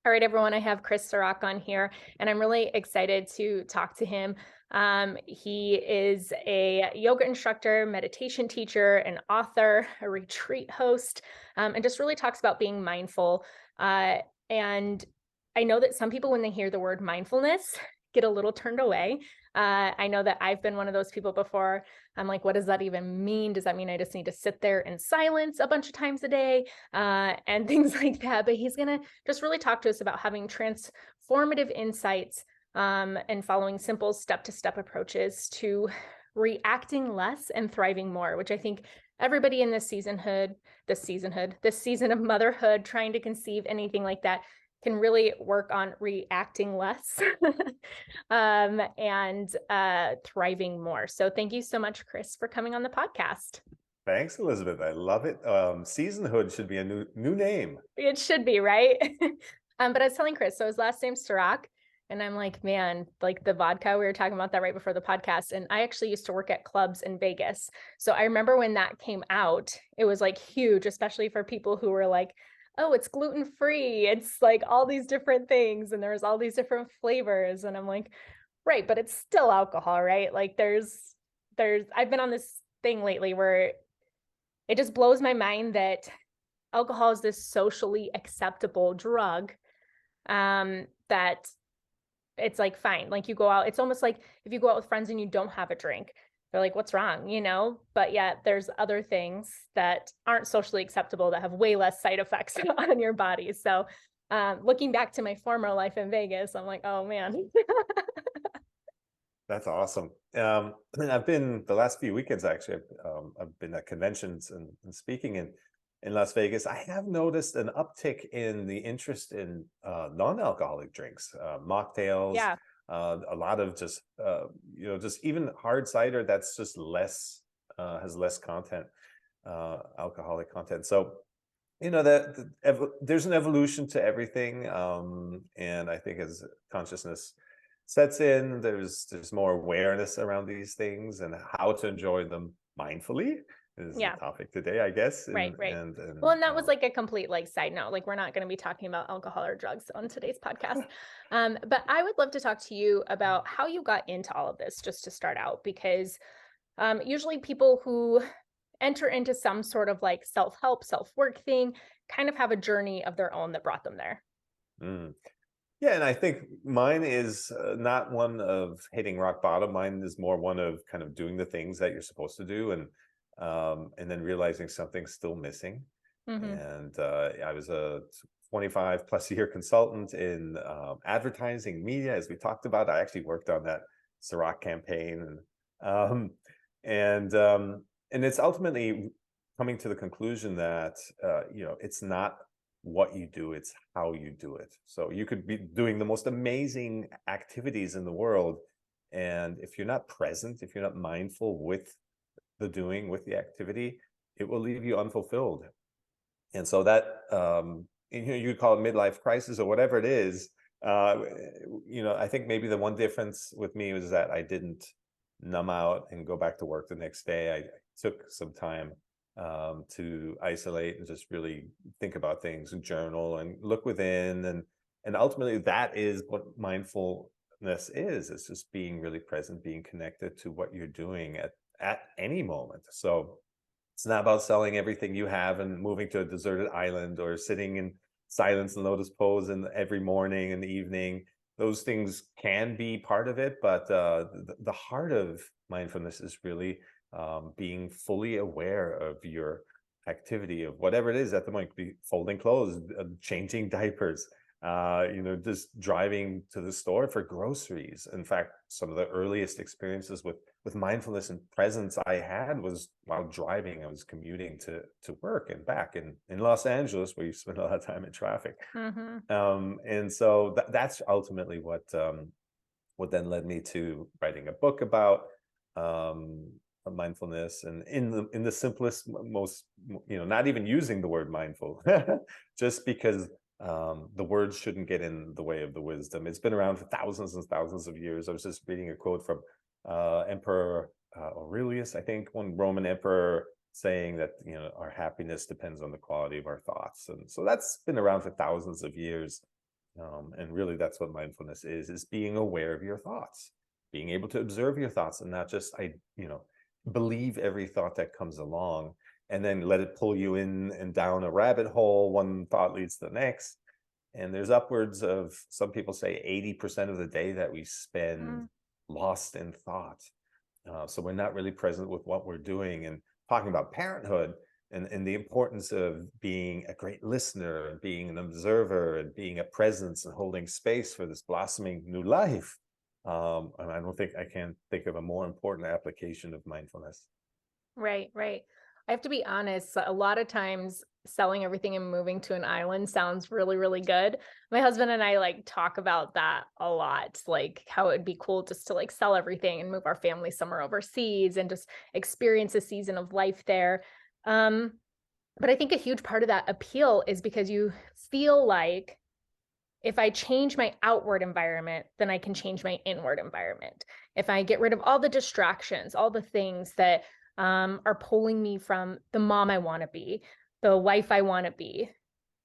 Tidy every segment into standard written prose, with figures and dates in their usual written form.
All right, everyone, I have Chris Cirak on here, and I'm really excited to talk to him. He is a yoga instructor, meditation teacher, an author, a retreat host, and just really talks about being mindful. And I know that some people, when they hear the word mindfulness, get a little turned away. I know that I've been one of those people before. I'm like, what does that even mean? Does that mean I just need to sit there in silence a bunch of times a day? And things like that. But he's going to just really talk to us about having transformative insights and following simple step-to-step approaches to reacting less and thriving more, which I think everybody in this season of motherhood, trying to conceive anything like that, can really work on reacting less and thriving more. So thank you so much, Chris, for coming on the podcast. Thanks, Elizabeth. I love it. Seasonhood should be a new name. It should be, right? But I was telling Chris, so his last name's Cirak. And I'm like, man, like the vodka, we were talking about that right before the podcast. And I actually used to work at clubs in Vegas. So I remember when that came out, it was like huge, especially for people who were like, oh, it's gluten-free. It's like all these different things. And there's all these different flavors. And I'm like, right, but it's still alcohol, right? Like I've been on this thing lately where it just blows my mind that alcohol is this socially acceptable drug that it's like fine, like you go out, it's almost like if you go out with friends and you don't have a drink, they're like, what's wrong, but yet there's other things that aren't socially acceptable that have way less side effects on your body. So looking back to my former life in Vegas, I'm like, oh man. That's awesome. I've been the last few weekends actually. I've been at conventions and speaking in Las Vegas. I have noticed an uptick in the interest in non-alcoholic drinks, mocktails. Yeah. A lot of just just even hard cider that's just less has less content, alcoholic content. So there's an evolution to everything, and I think as consciousness sets in, there's more awareness around these things and how to enjoy them mindfully is the Yeah. topic today, I guess. Right. And Well, and that was like a complete like side note. Like we're not going to be talking about alcohol or drugs on today's podcast. But I would love to talk to you about how you got into all of this, just to start out, because usually people who enter into some sort of like self-help, self-work thing kind of have a journey of their own that brought them there. mm. Yeah, and I think mine is not one of hitting rock bottom. Mine is more one of kind of doing the things that you're supposed to do, and then realizing something's still missing. Mm-hmm. And I was a 25 plus year consultant in advertising media, as we talked about. I actually worked on that Cirak campaign, um, and and it's ultimately coming to the conclusion that it's not what you do, it's how you do it. So you could be doing the most amazing activities in the world, and if you're not present, if you're not mindful with the doing, with the activity, it will leave you unfulfilled. And so that you call it midlife crisis or whatever it is. I think maybe the one difference with me was that I didn't numb out and go back to work the next day. I took some time to isolate and just really think about things and journal and look within, and ultimately that is what mindfulness is. It's just being really present, being connected to what you're doing at any moment. So it's not about selling everything you have and moving to a deserted island or sitting in silence and lotus pose and every morning and evening. Those things can be part of it, but the heart of mindfulness is really being fully aware of your activity, of whatever it is at the moment. Be folding clothes, changing diapers, just driving to the store for groceries. In fact, some of the earliest experiences with mindfulness and presence I had was while driving. I was commuting to work and back in Los Angeles, where you spend a lot of time in traffic. And so that's ultimately what then led me to writing a book about mindfulness, and in the simplest, most, not even using the word mindful, just because the words shouldn't get in the way of the wisdom. It's been around for thousands and thousands of years. I was just reading a quote from Emperor Aurelius, I think, one Roman emperor, saying that our happiness depends on the quality of our thoughts. And so that's been around for thousands of years. And really that's what mindfulness is being aware of your thoughts, being able to observe your thoughts and not just, believe every thought that comes along and then let it pull you in and down a rabbit hole. One thought leads to the next. And there's upwards of, some people say 80% of the day that we spend Mm. lost in thought. So we're not really present with what we're doing. And talking about parenthood and the importance of being a great listener and being an observer and being a presence and holding space for this blossoming new life. And I can't think of a more important application of mindfulness. Right, right. I have to be honest, a lot of times selling everything and moving to an island sounds really, really good. My husband and I like talk about that a lot, like how it'd be cool just to like sell everything and move our family somewhere overseas and just experience a season of life there. Um, but I think a huge part of that appeal is because you feel like if I change my outward environment, then I can change my inward environment. If I get rid of all the distractions, all the things that are pulling me from the mom I want to be, the wife I want to be,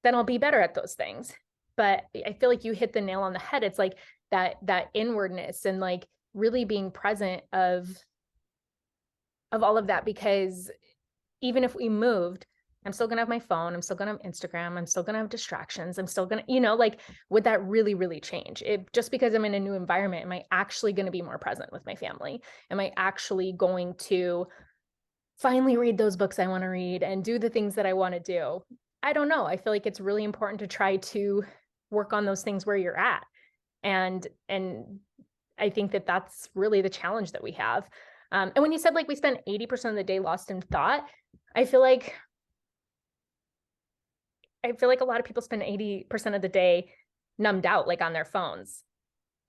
then I'll be better at those things. But I feel like you hit the nail on the head. It's like that inwardness and like really being present of all of that, because even if we moved, I'm still gonna have my phone, I'm still gonna have Instagram, I'm still gonna have distractions, I'm still gonna, like, would that really, really change? It just because I'm in a new environment, am I actually gonna be more present with my family? Am I actually going to finally read those books I want to read and do the things that I want to do? I don't know. I feel like it's really important to try to work on those things where you're at. And I think that that's really the challenge that we have. And when you said like we spend 80% of the day lost in thought, I feel like a lot of people spend 80% of the day numbed out, like on their phones.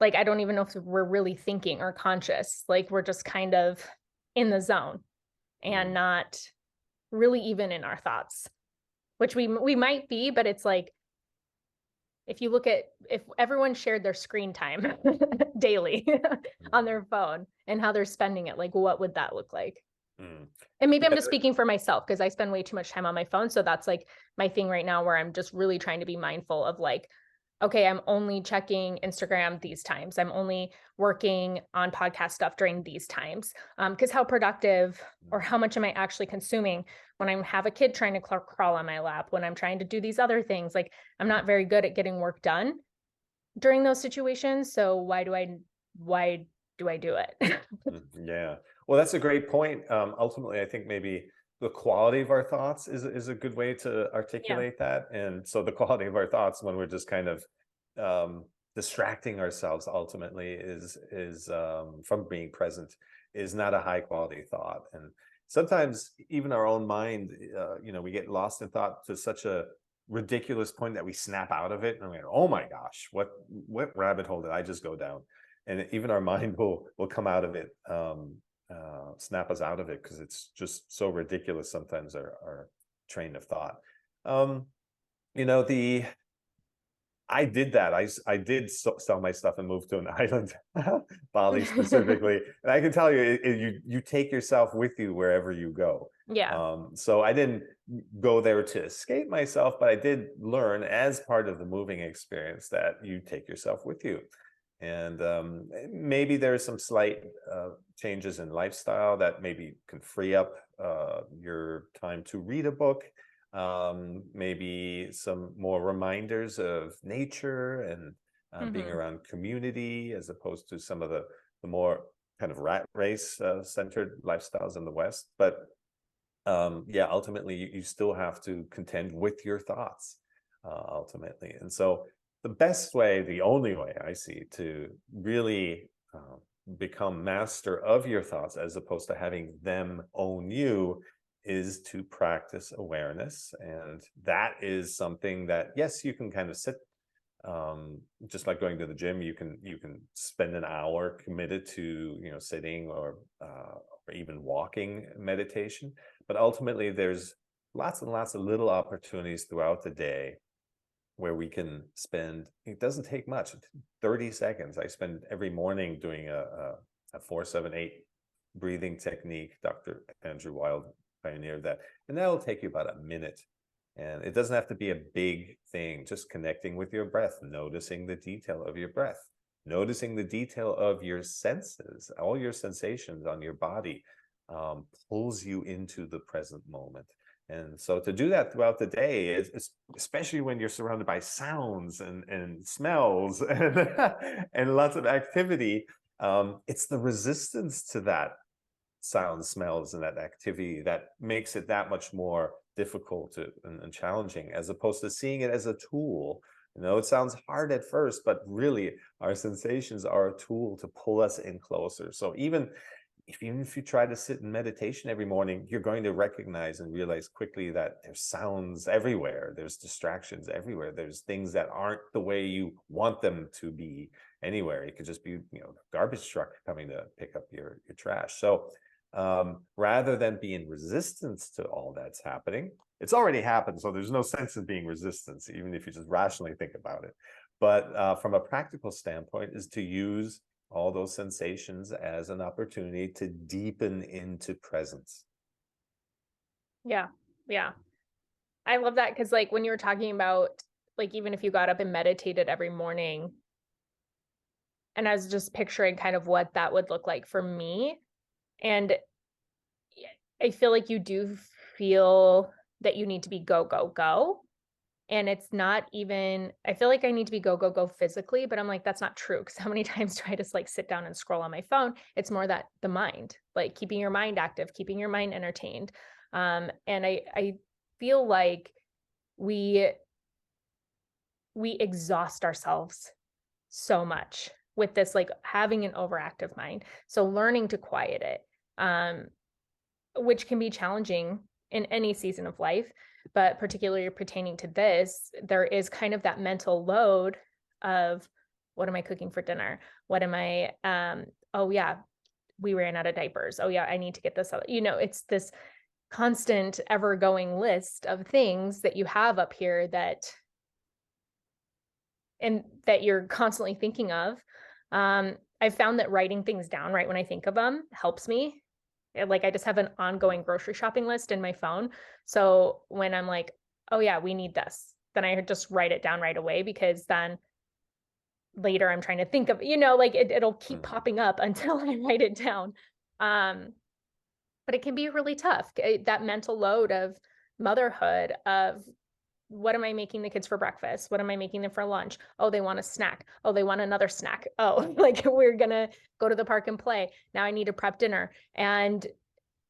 Like, I don't even know if we're really thinking or conscious. Like, we're just kind of in the zone and Mm. not really even in our thoughts, which we might be, but it's like, if everyone shared their screen time daily on their phone and how they're spending it, like, what would that look like? Mm. And maybe I'm Yeah, just speaking for myself because I spend way too much time on my phone. So that's like my thing right now where I'm just really trying to be mindful of like, okay, I'm only checking Instagram these times. I'm only working on podcast stuff during these times. Because how productive or how much am I actually consuming when I have a kid trying to crawl on my lap, when I'm trying to do these other things? Like, I'm not very good at getting work done during those situations. So why do I do it? Yeah. Well, that's a great point. Ultimately, I think maybe the quality of our thoughts is a good way to Yeah. articulate that. And so the quality of our thoughts when we're just kind of distracting ourselves ultimately is from being present is not a high quality thought. And sometimes even our own mind, we get lost in thought to such a ridiculous point that we snap out of it and we're, oh my gosh, what rabbit hole did I just go down? And even our mind will come out of it, snap us out of it because it's just so ridiculous sometimes our train of thought. Um, the I did that. I did sell my stuff and move to an island, Bali specifically. And I can tell you, you take yourself with you wherever you go. Yeah. So I didn't go there to escape myself, but I did learn as part of the moving experience that you take yourself with you. And maybe there's some slight changes in lifestyle that maybe can free up your time to read a book. Maybe some more reminders of nature and being Hmm. around community as opposed to some of the more kind of rat race centered lifestyles in the West. But yeah, ultimately you still have to contend with your thoughts ultimately. And so the best way, the only way I see to really become master of your thoughts as opposed to having them own you is to practice awareness. And that is something that, yes, you can kind of sit, just like going to the gym, you can spend an hour committed to, sitting or even walking meditation. But ultimately there's lots and lots of little opportunities throughout the day where we can spend, it doesn't take much, 30 seconds. I spend every morning doing a 4-7-8 breathing technique. Dr. Andrew Wild pioneered that. And that'll take you about a minute And it doesn't have to be a big thing, just connecting with your breath, noticing the detail of your breath, noticing the detail of your senses, all your sensations on your body, pulls you into the present moment. And so to do that throughout the day, especially when you're surrounded by sounds and smells and lots of activity, it's the resistance to that sound, smells, and that activity that makes it that much more difficult and challenging, as opposed to seeing it as a tool. It sounds hard at first, but really our sensations are a tool to pull us in closer. So even if you try to sit in meditation every morning, you're going to recognize and realize quickly that there's sounds everywhere, there's distractions everywhere, there's things that aren't the way you want them to be anywhere. It could just be, garbage truck coming to pick up your trash. So rather than be in resistance to all that's happening, it's already happened, so there's no sense in being resistance, even if you just rationally think about it. But from a practical standpoint, is to use all those sensations as an opportunity to deepen into presence. Yeah. Yeah. I love that, because like when you were talking about, like, even if you got up and meditated every morning, and I was just picturing kind of what that would look like for me. And I feel like you do feel that you need to be go, go, go. And it's not even, I feel like I need to be go, go, go physically, but I'm like, that's not true. Because how many times do I just like sit down and scroll on my phone? It's more that the mind, like keeping your mind active, keeping your mind entertained. And I feel like we exhaust ourselves so much with this, like having an overactive mind. So learning to quiet it, which can be challenging in any season of life, but particularly pertaining to this, there is kind of that mental load of, what am I cooking for dinner? What am I, oh yeah, we ran out of diapers. Oh yeah, I need to get this out. It's this constant ever going list of things that you have up here that you're constantly thinking of. I've found that writing things down right when I think of them helps me. Like I just have an ongoing grocery shopping list in my phone. So when I'm like, oh yeah, we need this, then I just write it down right away, because then later I'm trying to think of, like it'll keep popping up until I write it down. But it can be really tough, that mental load of motherhood, of what am I making the kids for breakfast? What am I making them for lunch? Oh, they want a snack. Oh, they want another snack. Oh, like we're gonna go to the park and play. Now I need to prep dinner. And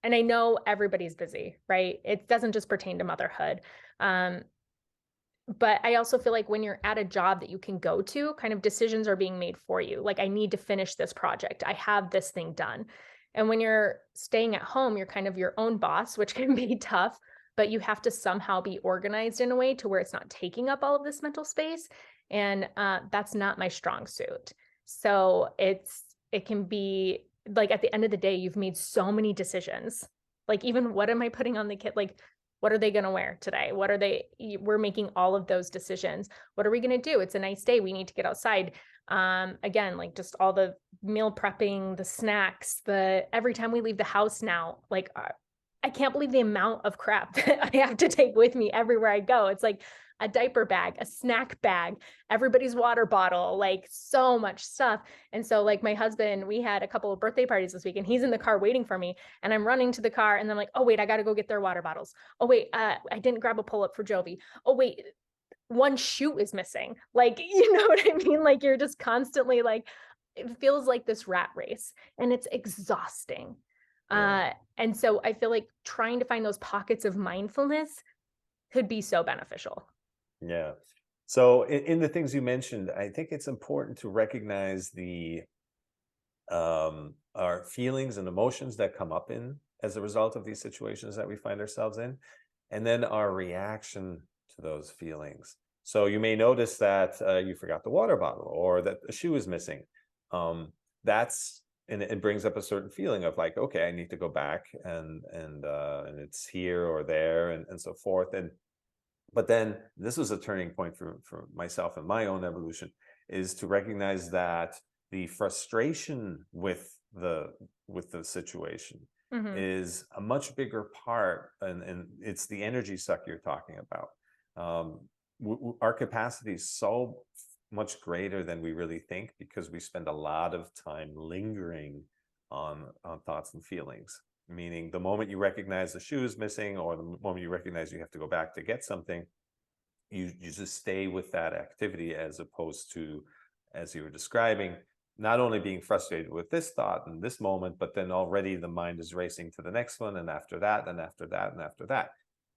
I know everybody's busy, right? It doesn't just pertain to motherhood. But I also feel like when you're at a job that you can go to, kind of decisions are being made for you. Like, I need to finish this project. I have this thing done. And when you're staying at home, you're kind of your own boss, which can be tough, but you have to somehow be organized in a way to where it's not taking up all of this mental space. And that's not my strong suit. So it can be like, at the end of the day, you've made so many decisions. Like, even what am I putting on the kid? Like, what are they going to wear today? We're making all of those decisions. What are we going to do? It's a nice day. We need to get outside. Again, like just all the meal prepping, the snacks, every time we leave the house now, like I can't believe the amount of crap that I have to take with me everywhere I go. It's like a diaper bag, a snack bag, everybody's water bottle, like so much stuff. And so like my husband, we had a couple of birthday parties this week, and he's in the car waiting for me, and I'm running to the car, and I'm like, oh wait, I got to go get their water bottles. Oh wait, I didn't grab a pull-up for Jovi. Oh wait, one shoe is missing. Like, you know what I mean? Like, you're just constantly like, it feels like this rat race, and it's exhausting. Yeah. And so I feel like trying to find those pockets of mindfulness could be so beneficial. Yeah. So in the things you mentioned, I think it's important to recognize our feelings and emotions that come up as a result of these situations that we find ourselves in, and then our reaction to those feelings. So you may notice that you forgot the water bottle, or that a shoe is missing. And it brings up a certain feeling of like, okay, I need to go back and it's here or there, and so forth. But then this was a turning point for myself and my own evolution, is to recognize that the frustration with the situation Mhm. is a much bigger part, and it's the energy suck you're talking about. Our capacity is so much greater than we really think, because we spend a lot of time lingering on thoughts and feelings. Meaning, the moment you recognize the shoe is missing, or the moment you recognize you have to go back to get something, you just stay with that activity, as opposed to, as you were describing, not only being frustrated with this thought in this moment, but then already the mind is racing to the next one, and after that, and after that, and after that.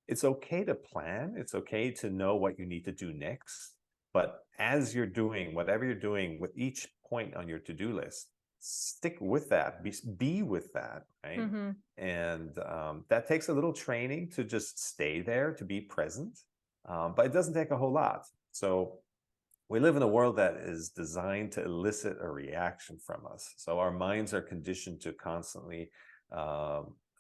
It's okay to plan. It's okay to know what you need to do next. But as you're doing whatever you're doing with each point on your to-do list, stick with that, be with that, right? Mhm. And that takes a little training to just stay there, to be present. But it doesn't take a whole lot. So we live in a world that is designed to elicit a reaction from us. So our minds are conditioned to constantly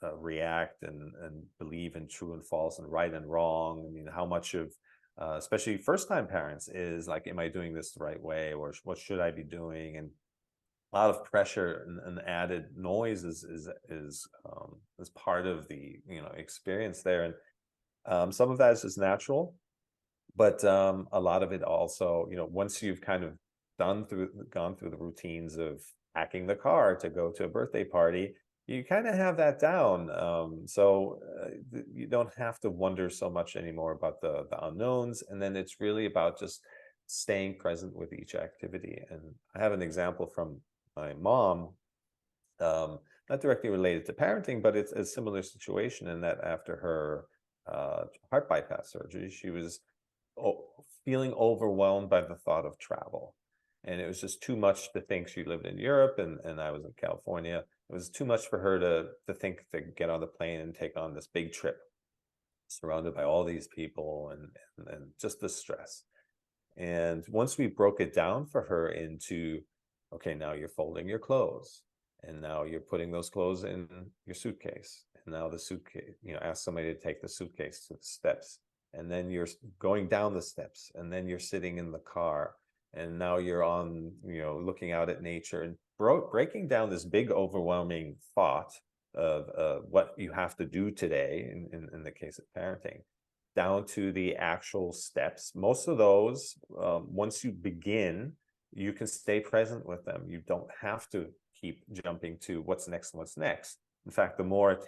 react and believe in true and false and right and wrong. I mean, how much of, especially first-time parents, is like, am I doing this the right way, or what should I be doing? And a lot of pressure and added noise is part of the experience there. And some of that is just natural, but a lot of it also, once you've kind of gone through the routines of packing the car to go to a birthday party, you kind of have that down. You don't have to wonder so much anymore about the unknowns, and then it's really about just staying present with each activity. And I have an example from my mom, um, not directly related to parenting, but it's a similar situation, in that after her heart bypass surgery, she was feeling overwhelmed by the thought of travel. And it was just too much to think. She lived in Europe, and I was in California. It was too much for her to think to get on the plane and take on this big trip, surrounded by all these people, and just the stress. And once we broke it down for her into, okay, now you're folding your clothes, and now you're putting those clothes in your suitcase. And now the suitcase, ask somebody to take the suitcase to the steps. And then you're going down the steps, and then you're sitting in the car. And now you're on, looking out at nature, and breaking down this big, overwhelming thought of what you have to do today, in the case of parenting, down to the actual steps. Most of those, once you begin, you can stay present with them. You don't have to keep jumping to what's next and what's next. In fact, the more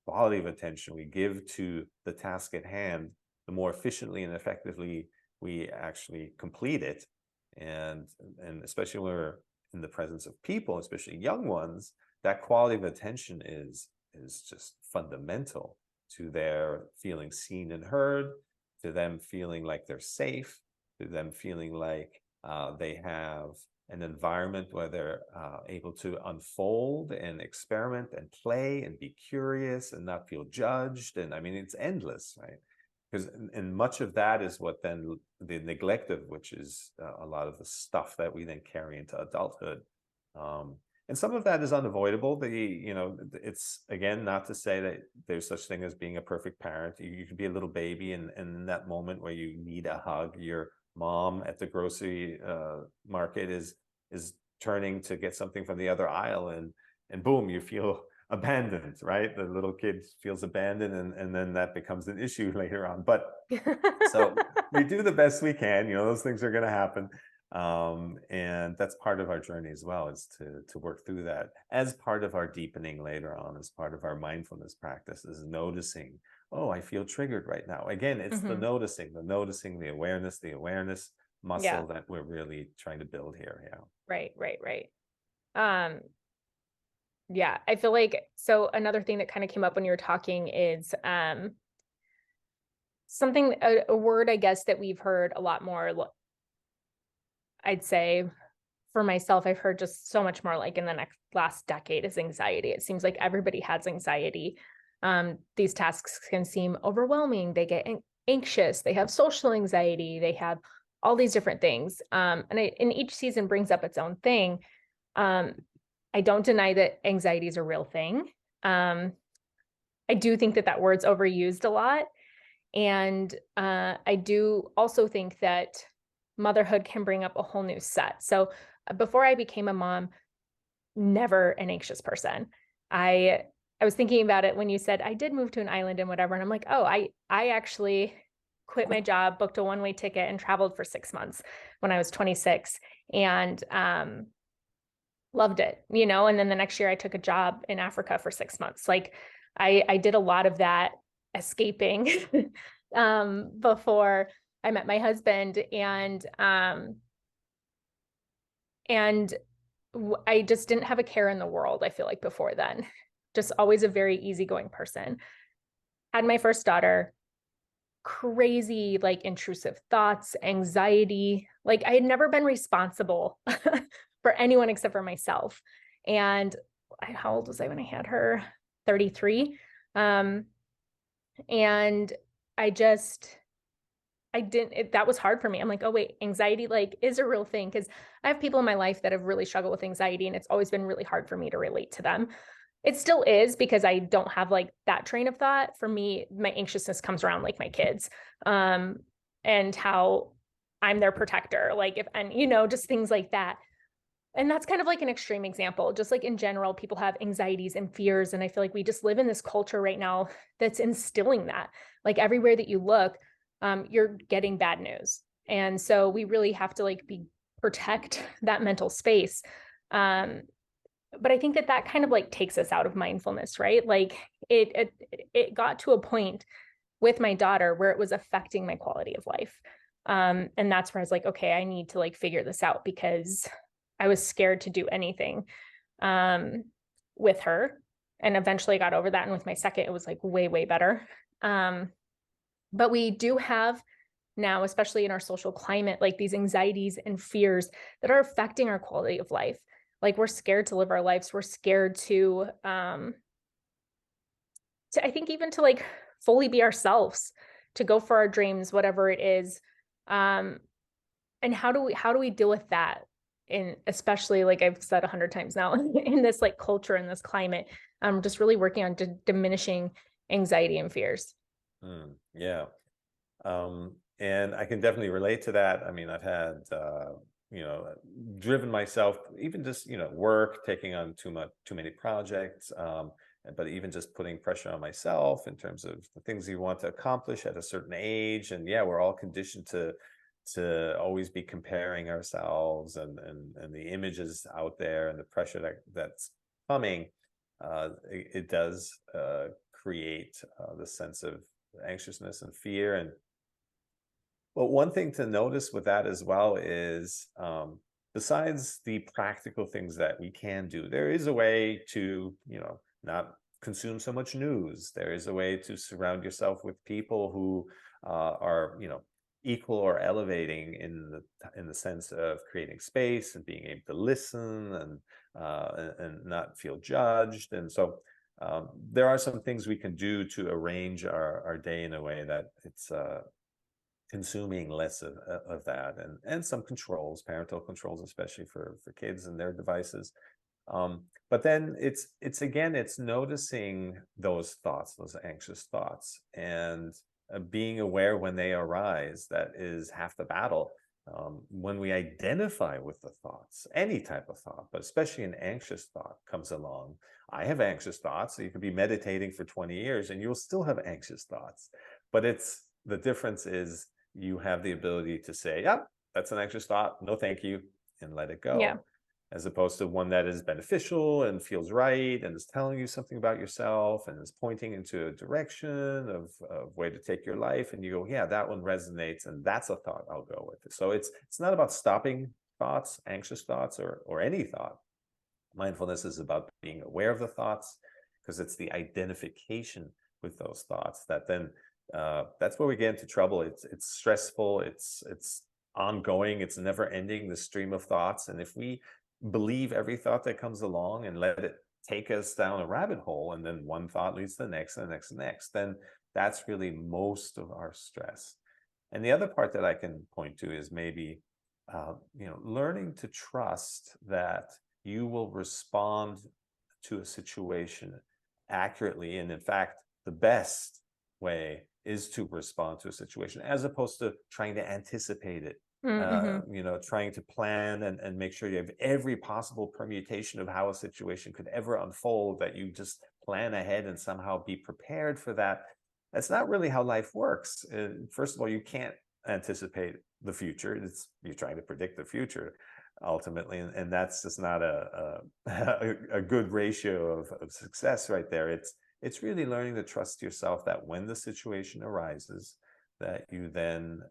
quality of attention we give to the task at hand, the more efficiently and effectively we actually complete it. And especially when we're in the presence of people, especially young ones, that quality of attention is just fundamental to their feeling seen and heard, to them feeling like they're safe, to them feeling like they have an environment where they're able to unfold and experiment and play and be curious and not feel judged. And I mean, it's endless, right? Because and much of that is what then the neglect of which is a lot of the stuff that we then carry into adulthood. And some of that is unavoidable. It's, again, not to say that there's such thing as being a perfect parent. You can be a little baby, and in that moment where you need a hug, your mom at the grocery market is turning to get something from the other aisle, and boom, you feel abandoned, right? The little kid feels abandoned, and then that becomes an issue later on. But so we do the best we can. Those things are going to happen. And that's part of our journey as well, is to work through that as part of our deepening later on, as part of our mindfulness practice, is noticing, oh, I feel triggered right now. Again, it's the Mhm. noticing, the awareness Yeah. muscle that we're really trying to build here. Yeah. Right, right, right. Um, yeah, I feel like, so another thing that kind of came up when you were talking is something, a word, I guess, that we've heard a lot more. I'd say for myself, I've heard just so much more, like in the last decade, is anxiety. It seems like everybody has anxiety. These tasks can seem overwhelming. They get anxious. They have social anxiety. They have all these different things. And each season brings up its own thing. Um, I don't deny that anxiety is a real thing. I do think that word's overused a lot. And I do also think that motherhood can bring up a whole new set. So before I became a mom, never an anxious person. I I was thinking about it when you said I did move to an island and whatever. And I'm like, oh, I actually quit my job, booked a one-way ticket and traveled for 6 months when I was 26 and loved it, you know? And then the next year I took a job in Africa for 6 months. Like I did a lot of that escaping before I met my husband. And I just didn't have a care in the world, I feel like, before then. Just always a very easygoing person. Had my first daughter, crazy, like intrusive thoughts, anxiety. Like I had never been responsible for anyone except for myself. And how old was I when I had her? 33. And I just, that was hard for me. I'm like, oh wait, anxiety like is a real thing. Cause I have people in my life that have really struggled with anxiety and it's always been really hard for me to relate to them. It still is because I don't have like that train of thought. For me, my anxiousness comes around like my kids, and how I'm their protector, like if, and you know, just things like that. And that's kind of like an extreme example. Just like in general, people have anxieties and fears. And I feel like we just live in this culture right now that's instilling that. Like everywhere that you look, you're getting bad news. And so we really have to like protect that mental space. But I think that kind of like takes us out of mindfulness, right? Like it got to a point with my daughter where it was affecting my quality of life. And that's where I was like, okay, I need to like figure this out because I was scared to do anything with her. And eventually got over that. And with my second, it was like way, way better. But we do have now, especially in our social climate, like these anxieties and fears that are affecting our quality of life. Like we're scared to live our lives. We're scared to I think even to like fully be ourselves, to go for our dreams, whatever it is. And how do we deal with that? In especially like I've said 100 times now in this like culture in this climate, just really working on diminishing anxiety and fears. Yeah. And I can definitely relate to that. I mean, I've had, you know, driven myself, even just, you know, work, taking on too many projects, but even just putting pressure on myself in terms of the things you want to accomplish at a certain age. And yeah, we're all conditioned to always be comparing ourselves and the images out there and the pressure that's coming. It does create the sense of anxiousness and fear. And but one thing to notice with that as well is, besides the practical things that we can do, there is a way to, you know, not consume so much news. There is a way to surround yourself with people who are, you know, equal or elevating in the sense of creating space and being able to listen and not feel judged. And so there are some things we can do to arrange our day in a way that it's consuming less of that, and some controls, parental controls, especially for kids and their devices. But then it's again, it's noticing those thoughts, those anxious thoughts, and being aware when they arise. That is half the battle. When we identify with the thoughts, any type of thought, but especially an anxious thought comes along. I have anxious thoughts, so you could be meditating for 20 years and you'll still have anxious thoughts. But the difference is you have the ability to say, yep, that's an anxious thought, no thank you, and let it Yeah. go, as opposed to one that is beneficial and feels right and is telling you something about yourself and is pointing into a direction of way to take your life, and you go, yeah, that one resonates, and that's a thought, I'll go with it. So it's not about stopping thoughts, anxious thoughts, or any thought. Mindfulness is about being aware of the thoughts, because it's the identification with those thoughts that then that's where we get into trouble. It's stressful, it's ongoing, it's never ending, the stream of thoughts. And if we believe every thought that comes along and let it take us down a rabbit hole, and then one thought leads to the next and the next and the next, then that's really most of our stress. And the other part that I can point to is maybe you know, learning to trust that you will respond to a situation accurately, and in fact the best way is to respond to a situation as opposed to trying to anticipate it. Mm-hmm. You know, trying to plan and make sure you have every possible permutation of how a situation could ever unfold, that you just plan ahead and somehow be prepared for that. That's not really how life works. First of all, you can't anticipate the future. You're trying to predict the future ultimately, and that's just not a good ratio of success right there. It's really learning to trust yourself that when the situation arises, that you then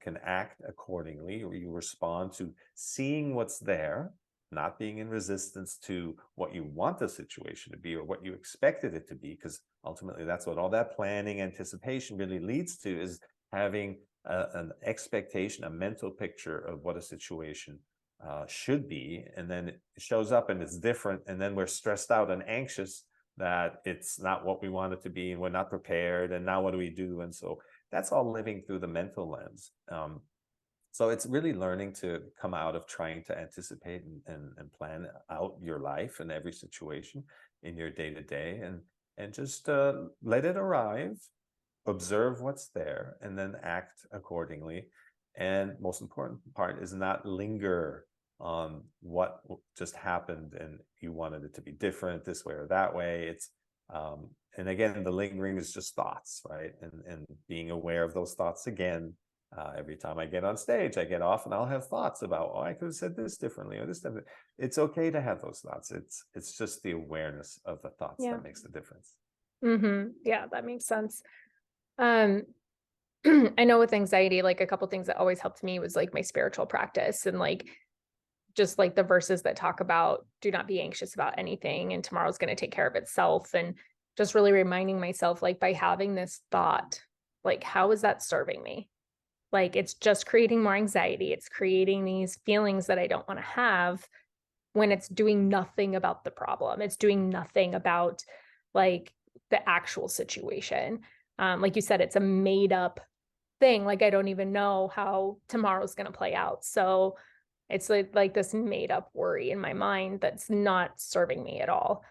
can act accordingly, or you respond to seeing what's there, not being in resistance to what you want the situation to be or what you expected it to be, because ultimately that's what all that planning, anticipation really leads to, is having an expectation, a mental picture of what a situation should be, and then it shows up and it's different, and then we're stressed out and anxious that it's not what we want it to be, and we're not prepared, and now what do we do? And so that's all living through the mental lens. So it's really learning to come out of trying to anticipate and plan out your life and every situation in your day-to-day, and just let it arrive, observe what's there, and then act accordingly. And most important part is not linger on what just happened and you wanted it to be different this way or that way. It's and again, the lingering is just thoughts, right? And being aware of those thoughts again. Every time I get on stage, I get off and I'll have thoughts about, oh, I could have said this differently or this different. It's okay to have those thoughts. It's just the awareness of the thoughts that makes the difference. Yeah, that makes sense. I know with anxiety, like a couple things that always helped me was like my spiritual practice, and like just like the verses that talk about do not be anxious about anything and tomorrow's going to take care of itself, and just really reminding myself, like, by having this thought, like, how is that serving me? Like, it's just creating more anxiety. It's creating these feelings that I don't want to have, when it's doing nothing about the problem. It's doing nothing about like the actual situation. Like you said, it's a made up thing. Like, I don't even know how tomorrow's going to play out. So it's like this made up worry in my mind that's not serving me at all.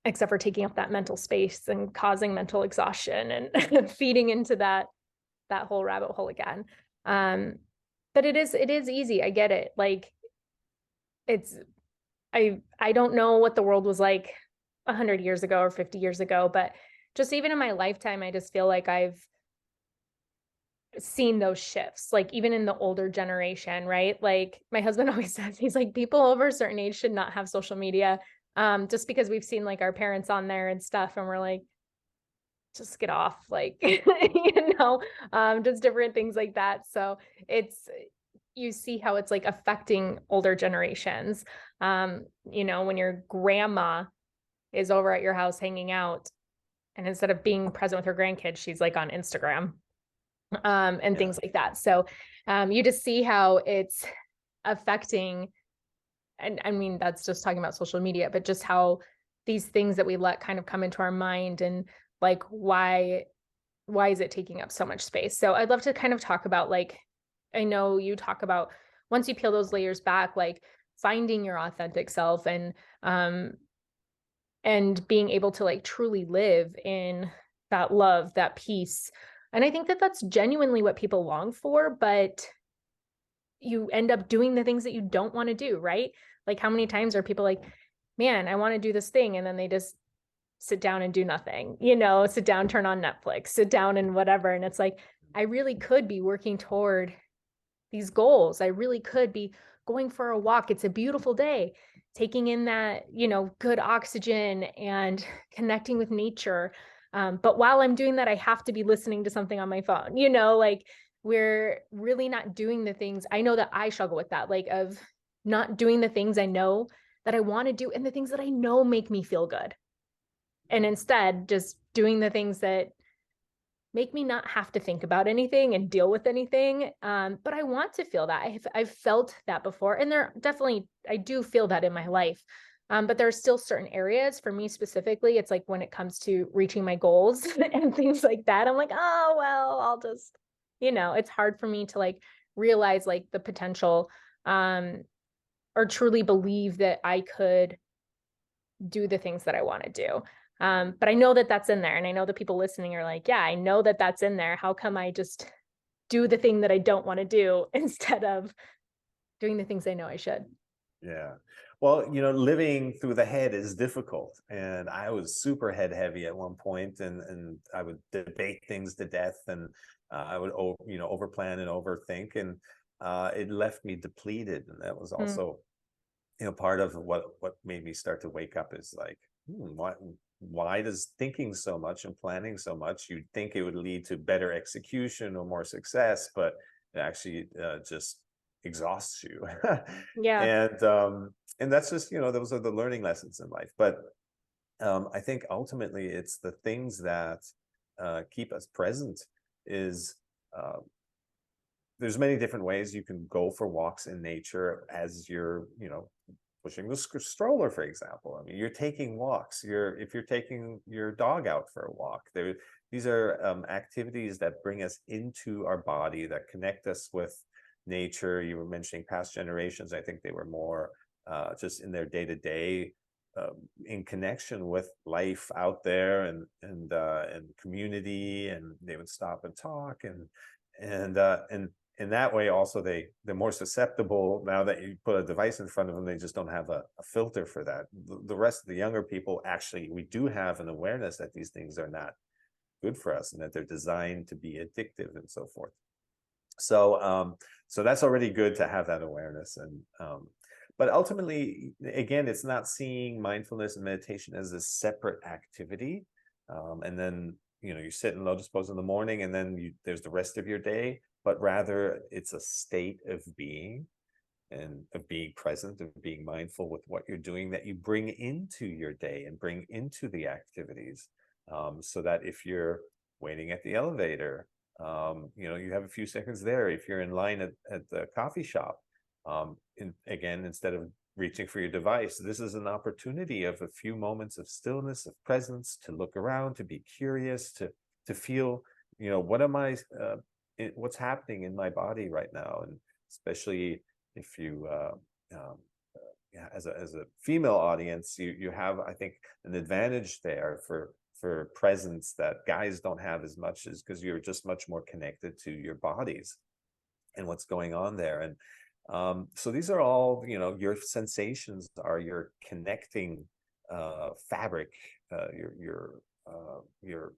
Except for taking up that mental space and causing mental exhaustion and feeding into that whole rabbit hole again. But it is easy. I get it. Like, I don't know what the world was like 100 years ago or 50 years ago, but just even in my lifetime, I just feel like I've seen those shifts, like even in the older generation, right? Like my husband always says, he's like, people over a certain age should not have social media, just because we've seen like our parents on there and stuff, and we're like, just get off, like, just different things like that. So you see how it's like affecting older generations. When your grandma is over at your house hanging out, and instead of being present with her grandkids, she's like on Instagram, and things like that. So you just see how it's affecting, and I mean, that's just talking about social media, but just how these things that we let kind of come into our mind, and like, why is it taking up so much space? So I'd love to kind of talk about, like, I know you talk about, once you peel those layers back, like finding your authentic self, and being able to like truly live in that love, that peace. And I think that that's genuinely what people long for, but you end up doing the things that you don't want to do, right? Like, how many times are people like, man, I want to do this thing, and then they just sit down and do nothing, sit down, turn on Netflix, sit down and whatever. And it's like, I really could be working toward these goals. I really could be going for a walk. It's a beautiful day, taking in that, good oxygen and connecting with nature. But while I'm doing that, I have to be listening to something on my phone, like, we're really not doing the things. I know that I struggle with that, like, of not doing the things I know that I want to do and the things that I know make me feel good. And instead just doing the things that make me not have to think about anything and deal with anything. But I want to feel that. I've felt that before. And I do feel that in my life. But there are still certain areas for me specifically. It's like when it comes to reaching my goals and things like that, I'm like, oh, well, I'll just, it's hard for me to like realize like the potential, or truly believe that I could do the things that I want to do. But I know that that's in there. And I know the people listening are like, yeah, I know that that's in there. How come I just do the thing that I don't want to do instead of doing the things I know I should? Yeah. Well, living through the head is difficult, and I was super head heavy at one point, and I would debate things to death, and I would overplan and overthink, and it left me depleted, and that was Mm, also part of what made me start to wake up is like, why does thinking so much and planning so much, you'd think it would lead to better execution or more success, but it actually just exhausts you. yeah. And that's just, those are the learning lessons in life. But I think ultimately it's the things that keep us present. Is uh, there's many different ways you can go for walks in nature as you're, pushing the stroller, for example. I mean, you're taking walks. If you're taking your dog out for a walk, these are activities that bring us into our body, that connect us with nature. You were mentioning past generations. I think they were more just in their day-to-day, in connection with life out there, and community, and they would stop and talk, and in that way also they're more susceptible. Now that you put a device in front of them, they just don't have a filter for that. The rest of the younger people, actually, we do have an awareness that these things are not good for us, and that they're designed to be addictive and so forth. So that's already good to have that awareness. And but ultimately, again, it's not seeing mindfulness and meditation as a separate activity, and then you sit in lotus pose in the morning, and then there's the rest of your day. But rather, it's a state of being, and of being present, of being mindful with what you're doing, that you bring into your day and bring into the activities, so that if you're waiting at the elevator, you have a few seconds there. If you're in line at the coffee shop, again, instead of reaching for your device, this is an opportunity of a few moments of stillness, of presence, to look around, to be curious, to feel, what's happening in my body right now. And especially if you yeah, as a female audience, you have, I think, an advantage there for presence that guys don't have as much, as because you're just much more connected to your bodies and what's going on there. And so these are all, your sensations are your connecting fabric, your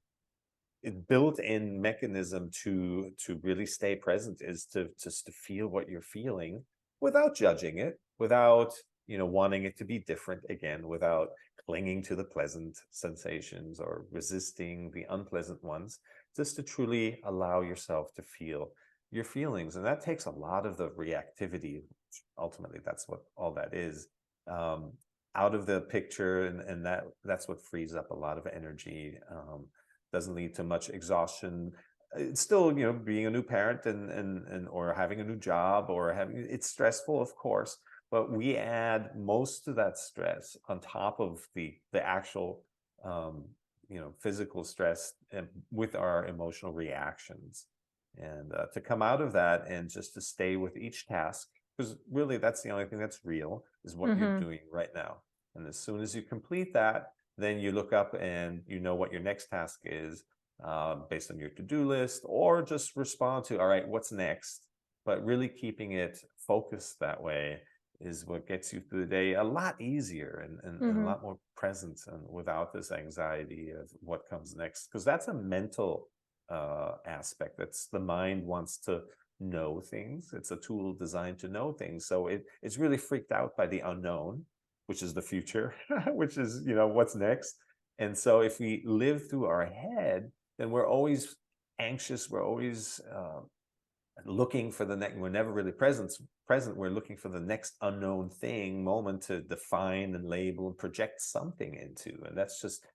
built-in mechanism to really stay present, is to just to feel what you're feeling without judging it, without wanting it to be different, again, without clinging to the pleasant sensations or resisting the unpleasant ones, just to truly allow yourself to feel your feelings. And that takes a lot of the reactivity, ultimately that's what all that is, out of the picture, and that's what frees up a lot of energy. Doesn't lead to much exhaustion. It's still, being a new parent, and or having a new job, or it's stressful, of course, but we add most of that stress on top of the actual physical stress, and with our emotional reactions. And to come out of that and just to stay with each task, because really that's the only thing that's real, is what you're Mm-hmm. doing right now. And as soon as you complete that, then you look up and you know what your next task is, based on your to-do list, or just respond to, all right, what's next? But really keeping it focused that way is what gets you through the day a lot easier, and a Mm-hmm. lot more present, and without this anxiety of what comes next. Because that's a mental aspect. That's the mind wants to know things. It's a tool designed to know things. So it's really freaked out by the unknown, which is the future, which is, what's next. And so if we live through our head, then we're always anxious. We're always looking for the next. We're never really present. We're looking for the next unknown thing, moment, to define and label and project something into. And that's just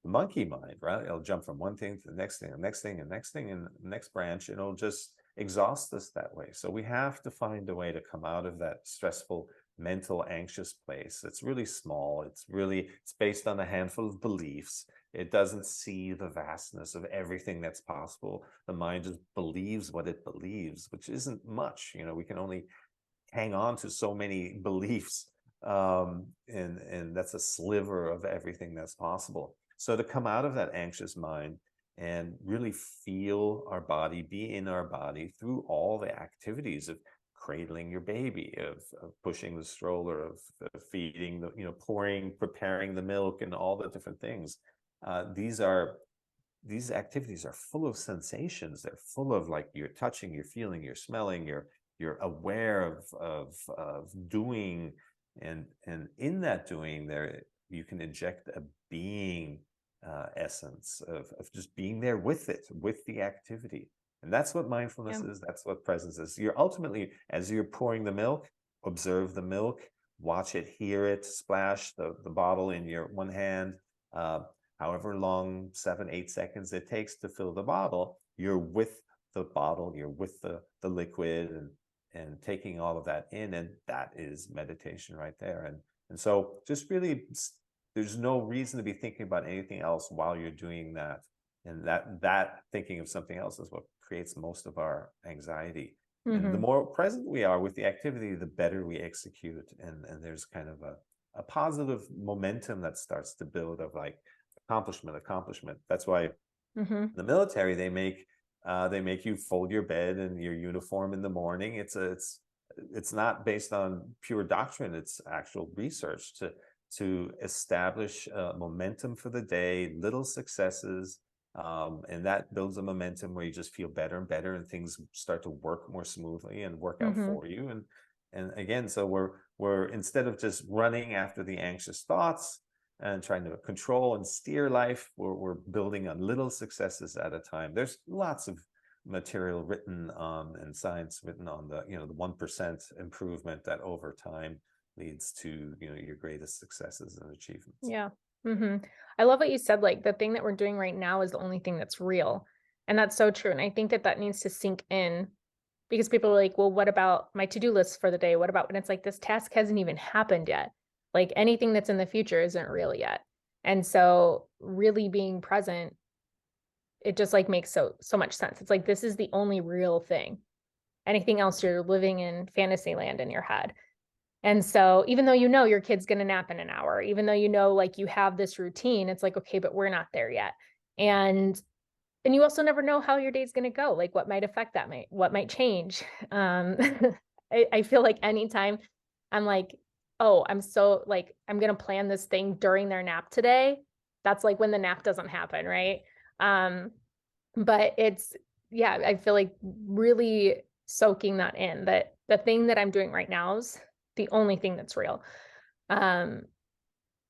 the monkey mind, right? It'll jump from one thing to the next thing, the next thing, and next thing, and the next branch, and it'll just exhaust us that way. So we have to find a way to come out of that stressful, mental, anxious place. It's really small. It's based on a handful of beliefs. It doesn't see the vastness of everything that's possible. The mind just believes what it believes, which isn't much. We can only hang on to so many beliefs, and that's a sliver of everything that's possible. So to come out of that anxious mind and really feel our body, be in our body through all the activities of cradling your baby, of pushing the stroller, of feeding the, preparing the milk, and all the different things. These activities are full of sensations. They're full of, like, you're touching, you're feeling, you're smelling, you're aware of doing, and in that doing, there you can inject a being essence of just being there with it, with the activity. And that's what mindfulness is. That's what presence is. You're ultimately, as you're pouring the milk, observe the milk, watch it, hear it splash the bottle in your one hand. However long, 7-8 seconds it takes to fill the bottle, you're with the bottle, you're with the liquid, and taking all of that in, and that is meditation right there. And so just really, there's no reason to be thinking about anything else while you're doing that. And that thinking of something else is what creates most of our anxiety. And the more present we are with the activity, the better we execute. And there's kind of a positive momentum that starts to build of, like, accomplishment. That's why the military, they make you fold your bed and your uniform in the morning. It's not based on pure doctrine. It's actual research to establish momentum for the day, little successes, and that builds a momentum where you just feel better and better, and things start to work more smoothly and work out for you. And again, so we're instead of just running after the anxious thoughts and trying to control and steer life, we're building on little successes at a time. There's lots of material written on, and science written on, the 1% improvement that over time leads to your greatest successes and achievements. Yeah. I love what you said, like, the thing that we're doing right now is the only thing that's real. And that's so true. And I think that needs to sink in, because people are like, well, what about my to-do list for the day? What about when it's like, this task hasn't even happened yet? Like, anything that's in the future isn't real yet. And so really being present, it just, like, makes so much sense. It's like, this is the only real thing. Anything else, you're living in fantasy land in your head. And so even though your kid's going to nap in an hour, even though like, you have this routine, it's like, okay, but we're not there yet. And you also never know how your day's going to go, like what might affect that, what might change. I feel like anytime I'm like, oh, I'm going to plan this thing during their nap today, that's like when the nap doesn't happen, right? But I feel like really soaking that in, that the thing that I'm doing right now is the only thing that's real. And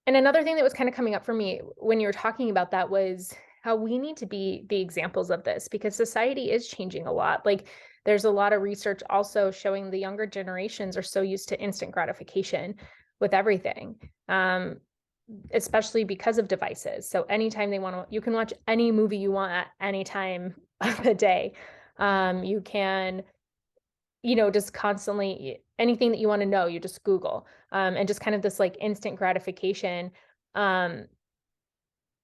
another thing that was kind of coming up for me when you were talking about that was how we need to be the examples of this, because society is changing a lot. Like, there's a lot of research also showing the younger generations are so used to instant gratification with everything, especially because of devices. So anytime they want to, you can watch any movie you want at any time of the day. You can, just constantly, anything that you want to know, you just Google, and just kind of this, like, instant gratification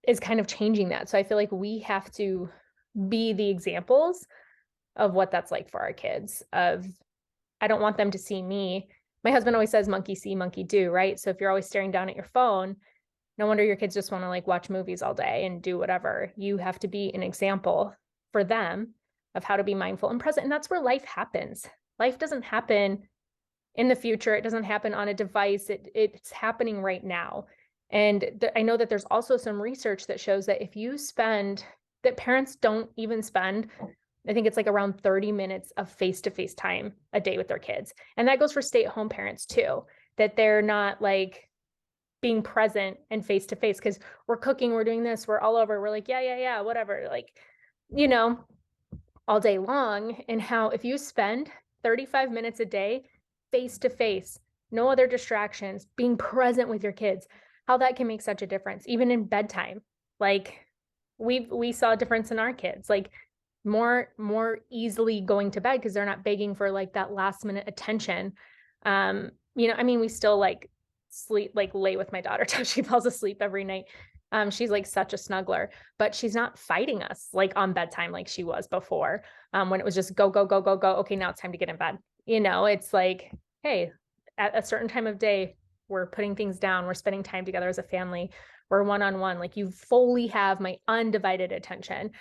is kind of changing that. So I feel like we have to be the examples of what that's like for our kids. I don't want them to see me. My husband always says, monkey see, monkey do, right? So if you're always staring down at your phone, no wonder your kids just want to, like, watch movies all day and do whatever. You have to be an example for them of how to be mindful and present. And that's where life happens. Life doesn't happen in the future. It doesn't happen on a device. It's happening right now. And I know that there's also some research that shows that that parents don't even spend, I think it's like around 30 minutes of face-to-face time a day with their kids. And that goes for stay-at-home parents too, that they're not, like, being present and face-to-face, because we're cooking, we're doing this, we're all over, we're like, yeah, whatever, like, all day long. And how if you spend 35 minutes a day face-to-face, no other distractions, being present with your kids, how that can make such a difference, even in bedtime. Like, we saw a difference in our kids, like, more easily going to bed because they're not begging for, like, that last minute attention. We still, like, sleep, like, lay with my daughter till she falls asleep every night. She's, like, such a snuggler, but she's not fighting us, like, on bedtime like she was before, when it was just go, go, go, go, go. Okay, now it's time to get in bed. It's like, hey, at a certain time of day, we're putting things down. We're spending time together as a family. We're one-on-one. Like, you fully have my undivided attention.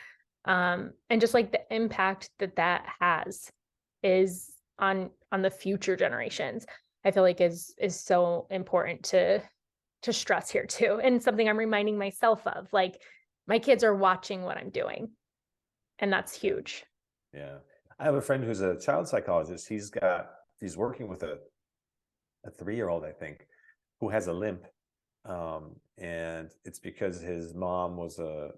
And just, like, the impact that has is on the future generations, I feel like is so important to stress here too. And something I'm reminding myself of, like, my kids are watching what I'm doing, and that's huge. Yeah. I have a friend who's a child psychologist. He's working with a 3-year-old, I think, who has a limp. And it's because his mom was a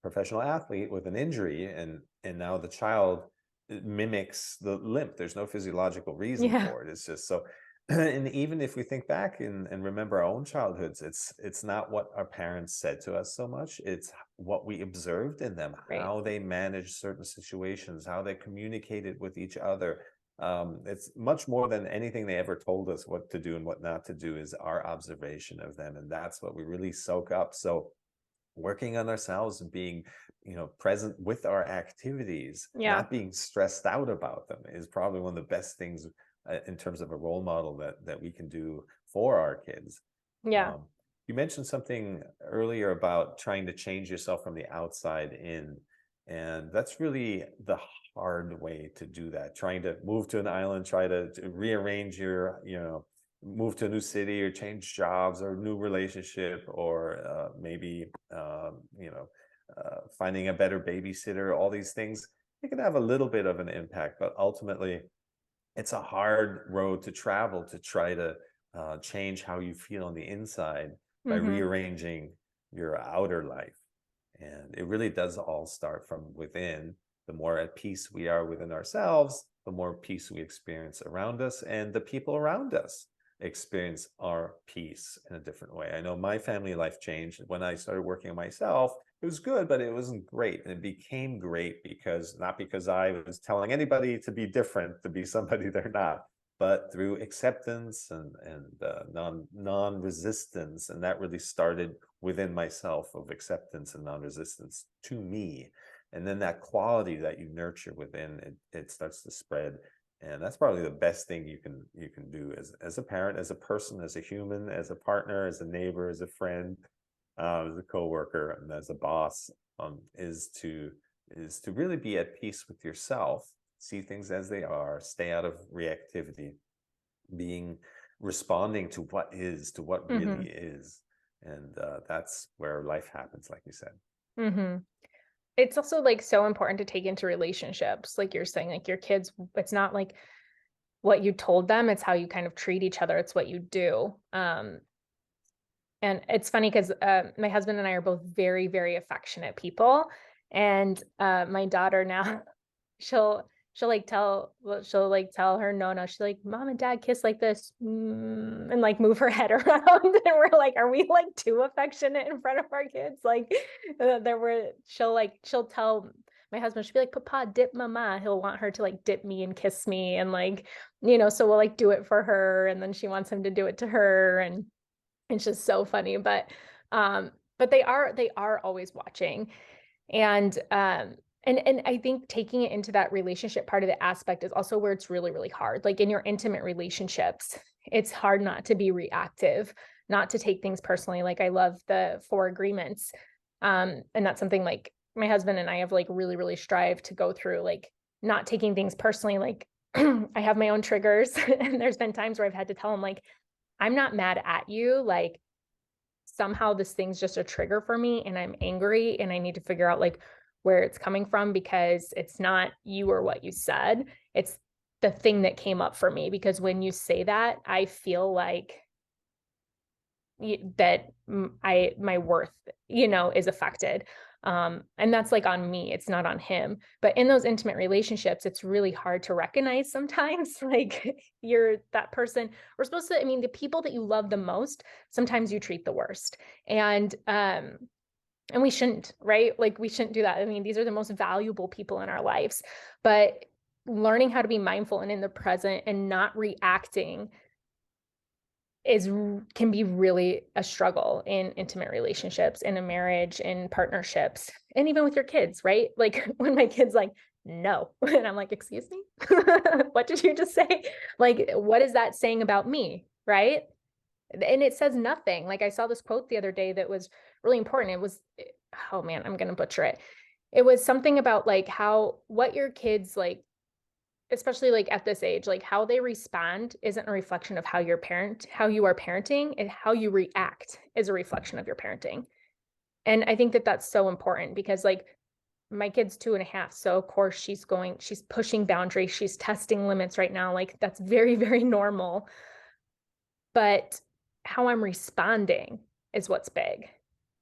professional athlete with an injury, and now the child mimics the limp. There's no physiological reason Yeah. for it. It's just so. And even if we think back and remember our own childhoods, it's not what our parents said to us so much. It's what we observed in them, Right. how they managed certain situations, how they communicated with each other. It's much more than anything they ever told us what to do and what not to do, is our observation of them. And that's what we really soak up. So working on ourselves and being, present with our activities, Yeah. not being stressed out about them, is probably one of the best things in terms of a role model that we can do for our kids. Yeah. You mentioned something earlier about trying to change yourself from the outside in, and that's really the hard way to do that. Trying to move to an island, try to rearrange your, move to a new city or change jobs or new relationship, or maybe, finding a better babysitter, all these things, it can have a little bit of an impact, but ultimately it's a hard road to travel to try to change how you feel on the inside by Mm-hmm. rearranging your outer life. And it really does all start from within. The more at peace we are within ourselves, the more peace we experience around us, and the people around us experience our peace in a different way. I know my family life changed when I started working on myself. It was good, but it wasn't great. And it became great because, not because I was telling anybody to be different, to be somebody they're not, but through acceptance and non-resistance. And that really started within myself, of acceptance and non-resistance to me. And then that quality that you nurture within it starts to spread. And that's probably the best thing you can do as a parent, as a person, as a human, as a partner, as a neighbor, as a friend, as a coworker, and as a boss, is to really be at peace with yourself, see things as they are, stay out of reactivity, being responding to what is, to what Mm-hmm. really is. And that's where life happens, like you said. Mm-hmm. It's also like so important to take into relationships, like you're saying, like your kids, it's not like what you told them, it's how you kind of treat each other, it's what you do. And it's funny because my husband and I are both very, very affectionate people. And my daughter now, she'll she'll like tell her no. She's like, Mom and Dad kiss like this, and like move her head around. And we're like, are we like too affectionate in front of our kids? Like, she'll tell my husband, she'll be like, Papa, dip mama. He'll want her to like dip me and kiss me, and like, so we'll like do it for her, and then she wants him to do it to her, and it's just so funny. But they are always watching. And I think taking it into that relationship part of the aspect is also where it's really, really hard. Like in your intimate relationships, it's hard not to be reactive, not to take things personally. Like I love the 4 agreements. And that's something like my husband and I have like really, really strived to go through, like not taking things personally. Like I have my own triggers, and there's been times where I've had to tell him, like, I'm not mad at you. Like somehow this thing's just a trigger for me, and I'm angry, and I need to figure out like where it's coming from, because it's not you or what you said. It's the thing that came up for me, because when you say that, I feel like that my worth, is affected. And that's like on me, it's not on him. But in those intimate relationships, it's really hard to recognize sometimes. Like you're that person, we're supposed to, I mean, the people that you love the most, sometimes you treat the worst. And we shouldn't, right? Like we shouldn't do that. I mean, these are the most valuable people in our lives. But learning how to be mindful and in the present and not reacting can be really a struggle in intimate relationships, in a marriage, in partnerships, and even with your kids, right? Like when my kid's like, no, and I'm like, excuse me, what did you just say? Like, what is that saying about me, right? And it says nothing. Like I saw this quote the other day that was really important. It was, oh man, I'm gonna butcher it. It was something about like what your kids like especially like at this age, like how they respond isn't a reflection of how how you are parenting, and how you react is a reflection of your parenting. And I think that that's so important because like my kid's 2.5. So of course she's pushing boundaries. She's testing limits right now. Like that's very, very normal. But how I'm responding is what's big.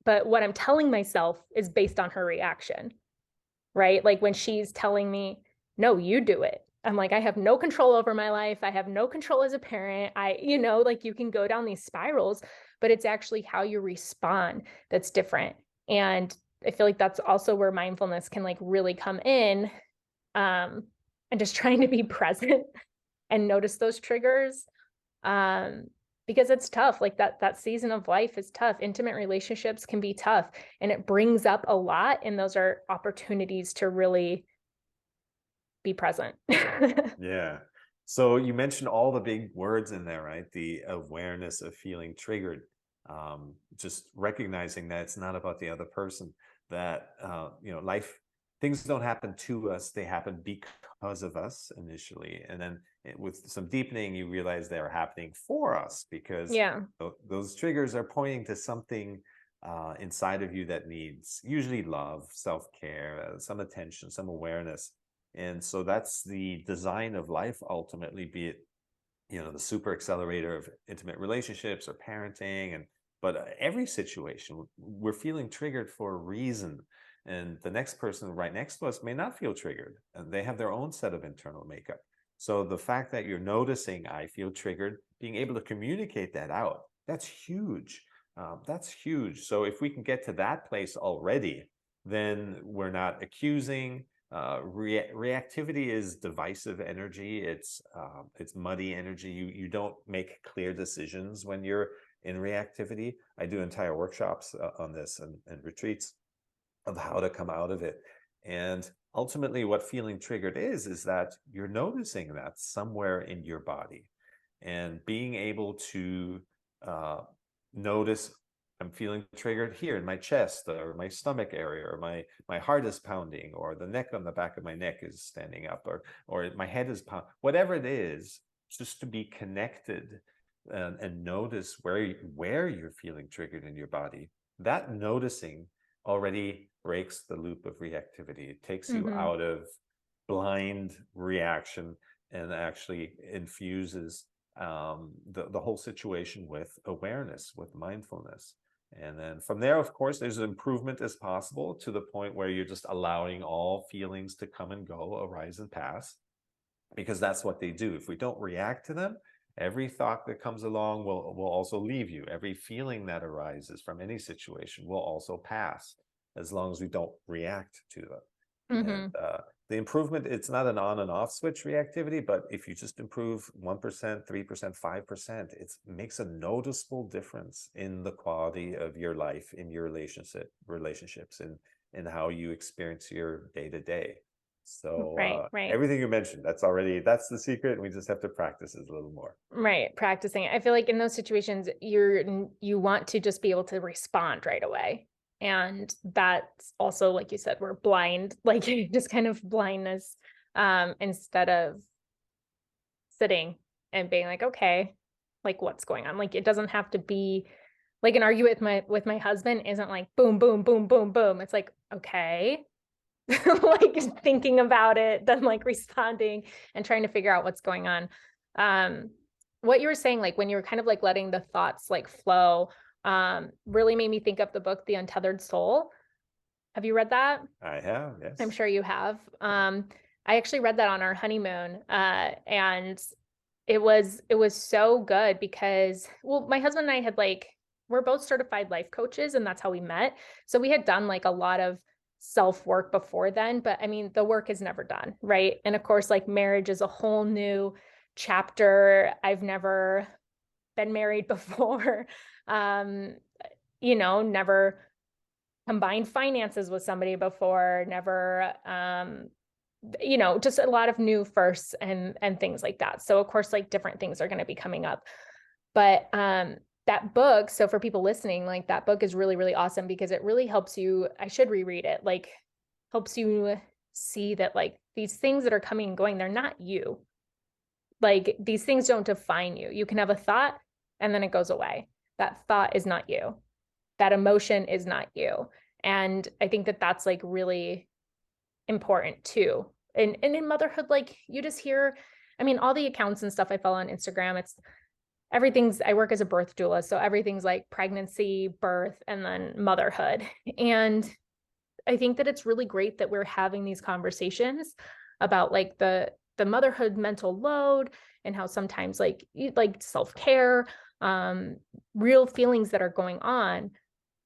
But what I'm telling myself is based on her reaction, right? Like when she's telling me, no, you do it. I'm like, I have no control over my life. I have no control as a parent. Like you can go down these spirals, but it's actually how you respond that's different. And I feel like that's also where mindfulness can like really come in. And just trying to be present and notice those triggers. Um, because it's tough. Like that season of life is tough. Intimate relationships can be tough, and it brings up a lot. And those are opportunities to really be present. Yeah. So you mentioned all the big words in there, right? The awareness of feeling triggered, just recognizing that it's not about the other person, that, life, things don't happen to us, they happen because of us initially. And then with some deepening, you realize they're happening for us because Yeah. those triggers are pointing to something inside of you that needs usually love, self-care, some attention, some awareness. And so that's the design of life, ultimately, be it, the super accelerator of intimate relationships or parenting. But every situation, we're feeling triggered for a reason. And the next person right next to us may not feel triggered, and they have their own set of internal makeup. So the fact that you're noticing, I feel triggered, being able to communicate that out, that's huge. That's huge. So if we can get to that place already, then we're not accusing. Reactivity is divisive energy. It's muddy energy. You don't make clear decisions when you're in reactivity. I do entire workshops on this, and retreats of how to come out of it. And ultimately, what feeling triggered is that you're noticing that somewhere in your body, and being able to uh, notice, I'm feeling triggered here in my chest or my stomach area, or my heart is pounding, or the neck on the back of my neck is standing up, or my head is pounding, whatever it is, just to be connected, and notice where you're feeling triggered in your body. That noticing already breaks the loop of reactivity. It takes you Mm-hmm. out of blind reaction and actually infuses the whole situation with awareness, with mindfulness. And then from there, of course, there's improvement as possible, to the point where you're just allowing all feelings to come and go, arise and pass, because that's what they do. If we don't react to them, every thought that comes along will also leave you. Every feeling that arises from any situation will also pass, as long as we don't react to them. And Mm-hmm. the improvement, it's not an on and off switch reactivity, but if you just improve 1%, 3%, 5%, it makes a noticeable difference in the quality of your life, in your relationships, and how you experience your day to day. So Right, right. everything you mentioned, that's the secret. And we just have to practice it a little more. Right. Practicing. I feel like in those situations, you want to just be able to respond right away. And that's also, like you said, we're blind, like just kind of blindness, instead of sitting and being like, okay, like what's going on? Like it doesn't have to be like an argument with my husband isn't like boom, boom, boom, boom, boom. It's like, okay. Like thinking about it, then like responding and trying to figure out what's going on. Um, what you were saying, like when you were kind of like letting the thoughts like flow, really made me think of the book, The Untethered Soul. Have you read that? I have, I'm yes. sure you have. I actually read that on our honeymoon, and it was so good because, well, my husband and I had like, we're both certified life coaches, and that's how we met. So we had done like a lot of self work before then, but I mean, the work is never done, right? And of course, like marriage is a whole new chapter. I've never been married before. Um, never combined finances with somebody before, never just a lot of new firsts and things like that. So of course, like different things are going to be coming up. But that book, so for people listening, like that book is really, really awesome because it really helps you. I should reread it, like helps you see that like these things that are coming and going, they're not you. Like these things don't define you. You can have a thought and then it goes away. That thought is not you. That emotion is not you. And I think that that's like really important too. And in motherhood, like you just hear, I mean, all the accounts and stuff I follow on Instagram, it's everything's, I work as a birth doula. So everything's like pregnancy, birth, and then motherhood. And I think that it's really great that we're having these conversations about like the motherhood mental load and how sometimes like self-care, real feelings that are going on.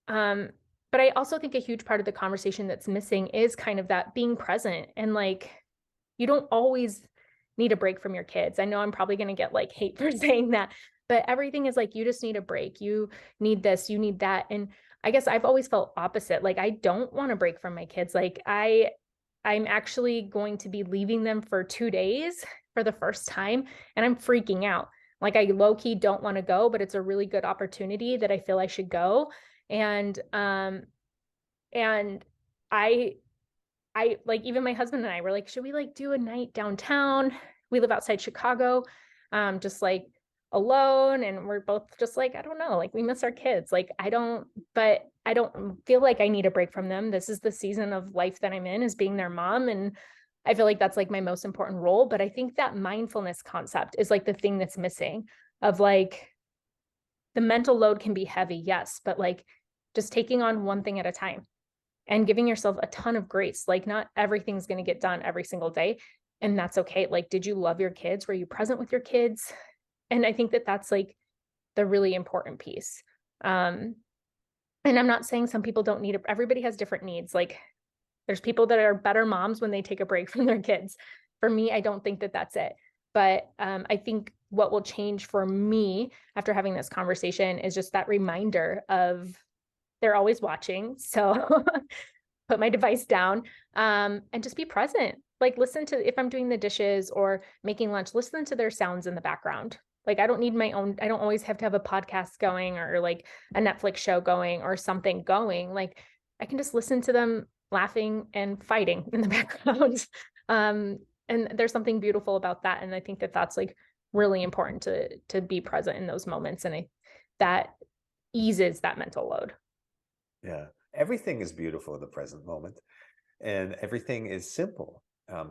But I also think a huge part of the conversation that's missing is kind of that being present, and like you don't always need a break from your kids. I know I'm probably going to get like hate for saying that, but everything is like you just need a break. You need this, you need that. And I guess I've always felt opposite. Like I don't want to break from my kids. Like I'm actually going to be leaving them for 2 days for the first time, and I'm freaking out. Like I low key don't want to go, but it's a really good opportunity that I feel I should go. And I like, even my husband and I were like, should we like do a night downtown? We live outside Chicago, just like alone. And we're both just like, I don't know, like we miss our kids. Like but I don't feel like I need a break from them. This is the season of life that I'm in, is being their mom. And I feel like that's like my most important role. But I think that mindfulness concept is like the thing that's missing, of like the mental load can be heavy, yes, but like just taking on one thing at a time and giving yourself a ton of grace. Like not everything's going to get done every single day, and that's okay. Like, did you love your kids? Were you present with your kids? And I think that that's like the really important piece. And I'm not saying some people don't need it. Everybody has different needs. Like there's people that are better moms when they take a break from their kids. For me, I don't think that that's it. But I think what will change for me after having this conversation is just that reminder of they're always watching. So put my device down, and just be present. Like listen to, if I'm doing the dishes or making lunch, listen to their sounds in the background. Like I don't need my own, I don't always have to have a podcast going or like a Netflix show going or something going. Like I can just listen to them laughing and fighting in the background. And there's something beautiful about that. And I think that that's like really important to be present in those moments. And that eases that mental load. Yeah, everything is beautiful in the present moment, and everything is simple.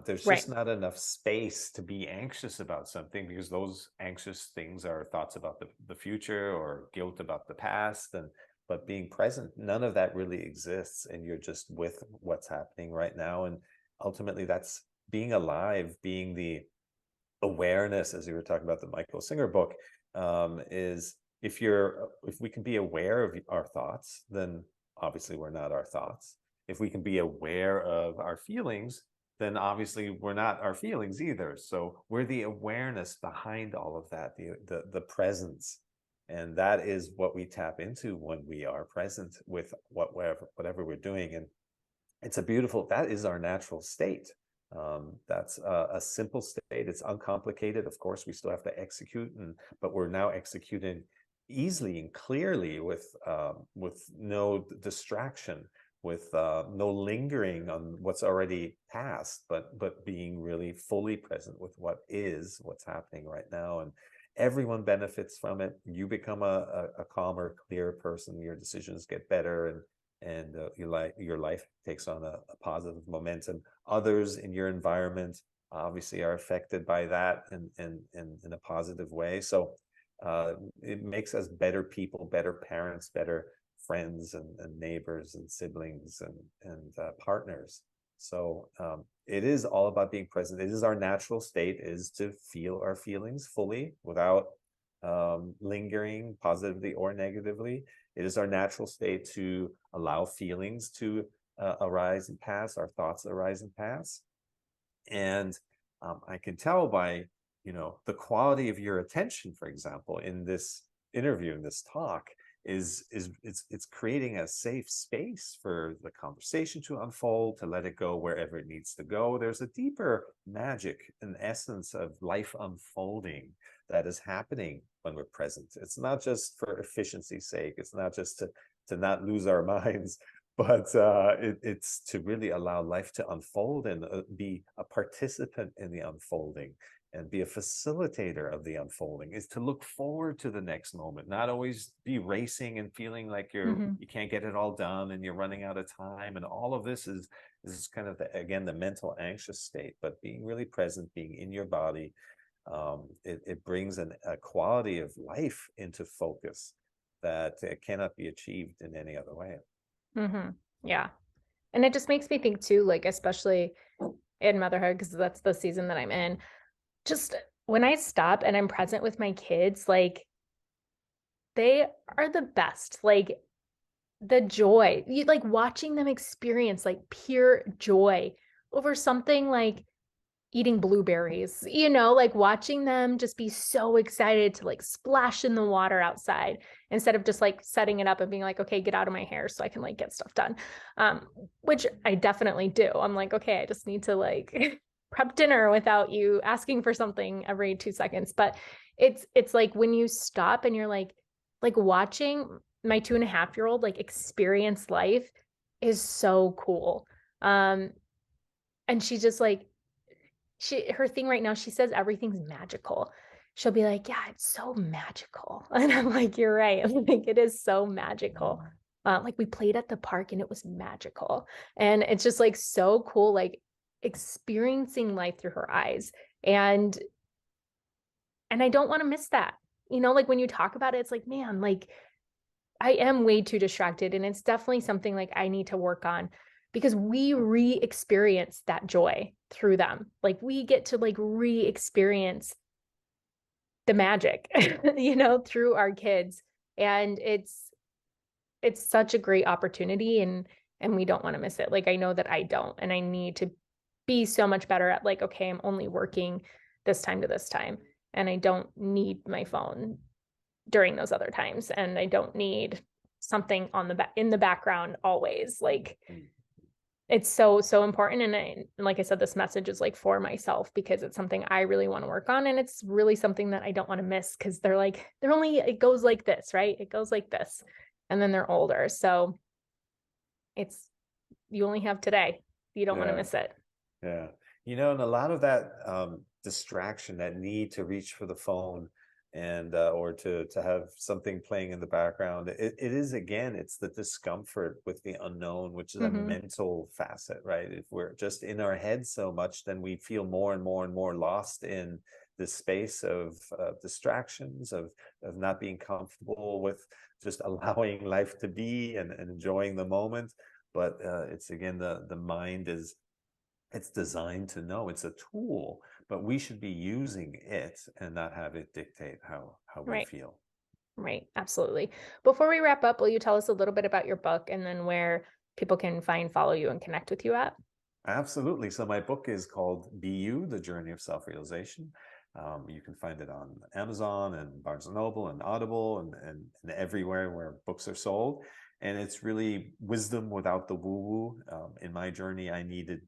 There's Right. just not enough space to be anxious about something, because those anxious things are thoughts about the future or guilt about the past. And but being present, none of that really exists, and you're just with what's happening right now. And ultimately, that's being alive, being the awareness, as you were talking about the Michael Singer book, is if we can be aware of our thoughts, then obviously we're not our thoughts. If we can be aware of our feelings, then obviously we're not our feelings either. So we're the awareness behind all of that, the presence. And that is what we tap into when we are present with whatever we're doing. And it's a beautiful, that is our natural state. That's a simple state. It's uncomplicated. Of course, we still have to execute, but we're now executing easily and clearly with no distraction, with no lingering on what's already past, but being really fully present with what's happening right now. And everyone benefits from it. You become a calmer, clearer person. Your decisions get better, and your life takes on a positive momentum. Others in your environment obviously are affected by that in a positive way. So it makes us better people, better parents, better friends and neighbors and siblings and partners. So it is all about being present. It is our natural state, is to feel our feelings fully without lingering positively or negatively. It is our natural state to allow feelings to arise and pass, our thoughts arise and pass. And I can tell by, the quality of your attention, for example, in this interview, in this talk, it's creating a safe space for the conversation to unfold, to let it go wherever it needs to go. There's a deeper magic and essence of life unfolding that is happening when we're present. It's not just for efficiency's sake. It's not just to not lose our minds, but it's to really allow life to unfold and be a participant in the unfolding and be a facilitator of the unfolding, is to look forward to the next moment, not always be racing and feeling like Hmm. you can't get it all done and you're running out of time. And all of this is kind of again the mental anxious state, but being really present, being in your body, it brings a quality of life into focus that cannot be achieved in any other way. Hmm. Yeah. And it just makes me think too, like, especially in motherhood, because that's the season that I'm in, just when I stop and I'm present with my kids, like, they are the best. Like, the joy, you like watching them experience like pure joy over something like eating blueberries, like watching them just be so excited to like splash in the water outside instead of just like setting it up and being like, okay, get out of my hair so I can like get stuff done. Which I definitely do. I'm like, okay, I just need to like prep dinner without you asking for something every 2 seconds. But it's like when you stop and you're like watching my 2.5-year-old like experience life is so cool. Um, and she just like her thing right now, she says everything's magical. She'll be like, yeah, it's so magical. And I'm like, you're right. I'm like, it is so magical. Like we played at the park and it was magical. And it's just like so cool, like experiencing life through her eyes. And I don't want to miss that. Like when you talk about it, it's like, man, like I am way too distracted. And it's definitely something like I need to work on because we re-experience that joy through them. Like we get to like re-experience the magic, through our kids. And it's such a great opportunity and we don't want to miss it. Like I know that I don't, and I need to be so much better at like, okay, I'm only working this time to this time, and I don't need my phone during those other times, and I don't need something on in the background always. Like it's so important. And like I said, this message is like for myself because it's something I really want to work on, and it's really something that I don't want to miss because they're only, it goes like this, right? It goes like this, and then they're older, so it's, you only have today. You don't want to Yeah. miss it. Yeah. And a lot of that distraction, that need to reach for the phone and or to have something playing in the background, it is, again, it's the discomfort with the unknown, which is a Mm-hmm. mental facet, right? If we're just in our head so much, then we feel more and more and more lost in the space of distractions, of not being comfortable with just allowing life to be and enjoying the moment. But it's, again, the mind is, it's designed to know, it's a tool, but we should be using it and not have it dictate how we Right. feel. Right. Absolutely. Before we wrap up, will you tell us a little bit about your book and then where people can find, follow you, and connect with you at? Absolutely. So my book is called Be You, The Journey of Self-Realization. You can find it on Amazon and Barnes and Noble and Audible and everywhere where books are sold. And it's really wisdom without the woo-woo. In my journey, I needed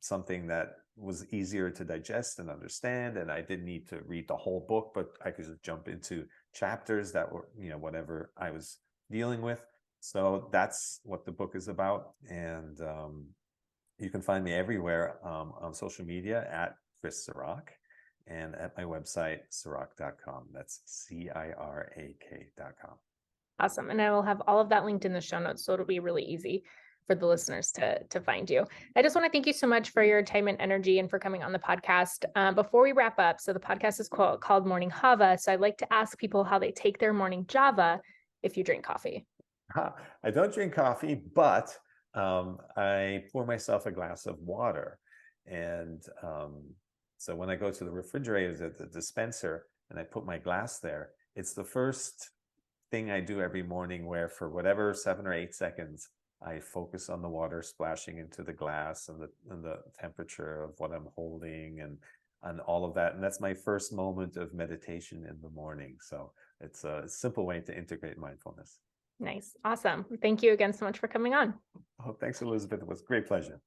something that was easier to digest and understand. And I didn't need to read the whole book, but I could just jump into chapters that were, whatever I was dealing with. So that's what the book is about. And you can find me everywhere on social media at Chris Cirak, and at my website, cirak.com. That's CIRAK.com. Awesome. And I will have all of that linked in the show notes, so it'll be really easy for the listeners to find you. I just want to thank you so much for your time and energy and for coming on the podcast. Before we wrap up, so the podcast is called Morning Java. So I'd like to ask people how they take their morning Java if you drink coffee. I don't drink coffee, but I pour myself a glass of water. And so when I go to the refrigerator, the dispenser, and I put my glass there, it's the first thing I do every morning where, for whatever 7 or 8 seconds, I focus on the water splashing into the glass and the temperature of what I'm holding and all of that. And that's my first moment of meditation in the morning. So it's a simple way to integrate mindfulness. Nice. Awesome. Thank you again so much for coming on. Oh, thanks, Elizabeth. It was a great pleasure.